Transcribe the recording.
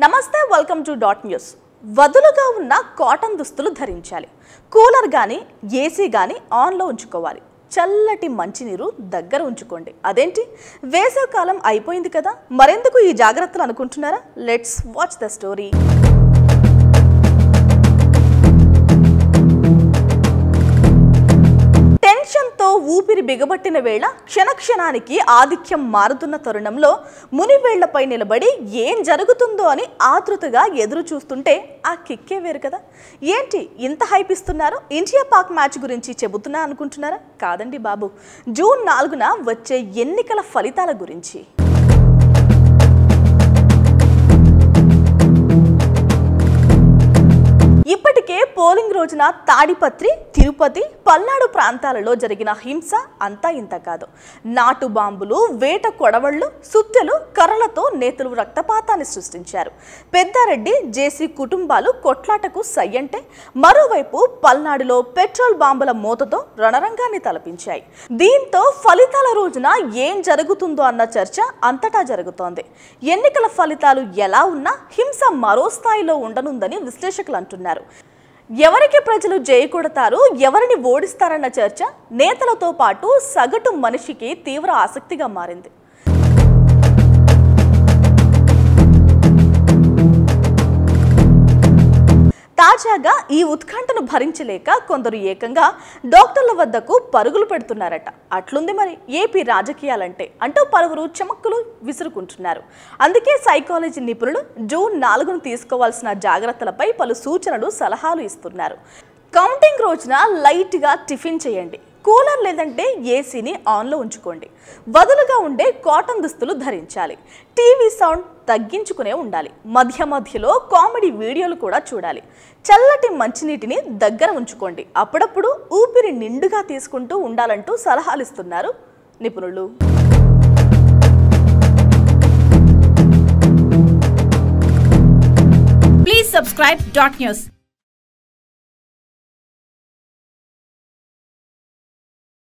నమస్తే welcome to dot news. వదులుగా ఉన్న కాటన్ దుస్తులు ధరించాలి. కూలర్ గాని ఏసీ గాని ఆన్లో ఉంచుకోవాలి. చల్లటి మంచినీరు దగ్గర ఉంచుకోండి. అదేంటి వేసవికాలం అయిపోయింది కదా, మరెందుకు ఈ జాగ్రత్తలు అనుకుంటున్నారా? Let's watch the story. టెన్షన్తో ఊపిరి బిగబట్టిన వేళ క్షణక్షణానికి ఆధిక్యం మారుతున్న తరుణంలో మునివేళ్లపై నిలబడి ఏం జరుగుతుందో అని ఆతృతగా ఎదురు చూస్తుంటే ఆ కిక్కే వేరు కదా. ఏంటి ఇంత హైప్ ఇస్తున్నారు? ఇండియా పాక్ మ్యాచ్ గురించి చెబుతున్నా అనుకుంటున్నారా? కాదండి బాబు, జూన్ 4న వచ్చే ఎన్నికల ఫలితాల గురించి. ఇప్పటికే పోలింగ్ రోజున తాడిపత్రి, తిరుపతి, పల్నాడు ప్రాంతాలలో జరిగిన హింస అంతా ఇంత కాదు. నాటు బాంబులు, వేట కొడవళ్లు, సుత్తెలు, కర్రలతో నేతలు రక్తపాతాన్ని సృష్టించారు. పెద్దారెడ్డి, జేసీ కుటుంబాలు కొట్లాటకు సయ్యంటే, మరోవైపు పల్నాడులో పెట్రోల్ బాంబుల మోతతో రణరంగాన్ని తలపించాయి. దీంతో ఫలితాల రోజున ఏం జరుగుతుందో అన్న చర్చ అంతటా జరుగుతోంది. ఎన్నికల ఫలితాలు ఎలా ఉన్నా హింస మరో స్థాయిలో ఉండనుందని విశ్లేషకులు అంటున్నారు. ఎవరికి ప్రజలు జై కొడతారు, ఎవరిని ఓడిస్తారన్న చర్చ నేతలతో పాటు సగటు మనిషికి తీవ్ర ఆసక్తిగా మారింది. తాజాగా ఈ ఉత్కంఠను భరించలేక కొందరు ఏకంగా డాక్టర్ల వద్దకు పరుగులు పెడుతున్నారట. అట్లుంది మరి ఏపీ రాజకీయాలంటే అంటూ పలువురు చమక్కులు విసురుకుంటున్నారు. అందుకే సైకాలజీ నిపుణులు జూన్ 4ను తీసుకోవాల్సిన జాగ్రత్తలపై పలు సూచనలు, సలహాలు ఇస్తున్నారు. కౌంటింగ్ రోజున లైట్గా టిఫిన్ చేయండి. కూలర్ లేదంటే ఏసీని ఆన్లో ఉంచుకోండి. వదులుగా ఉండే కాటన్ దుస్తులు ధరించాలి. టీవీ సౌండ్ తగ్గించుకునే ఉండాలి. మధ్య మధ్యలో కామెడీ వీడియోలు కూడా చూడాలి. చల్లటి మంచినీటిని దగ్గర ఉంచుకోండి. అప్పుడప్పుడు ఊపిరి నిండుగా తీసుకుంటూ ఉండాలంటూ సలహాలు ఇస్తున్నారు నిపుణులు. Please subscribe Dot News.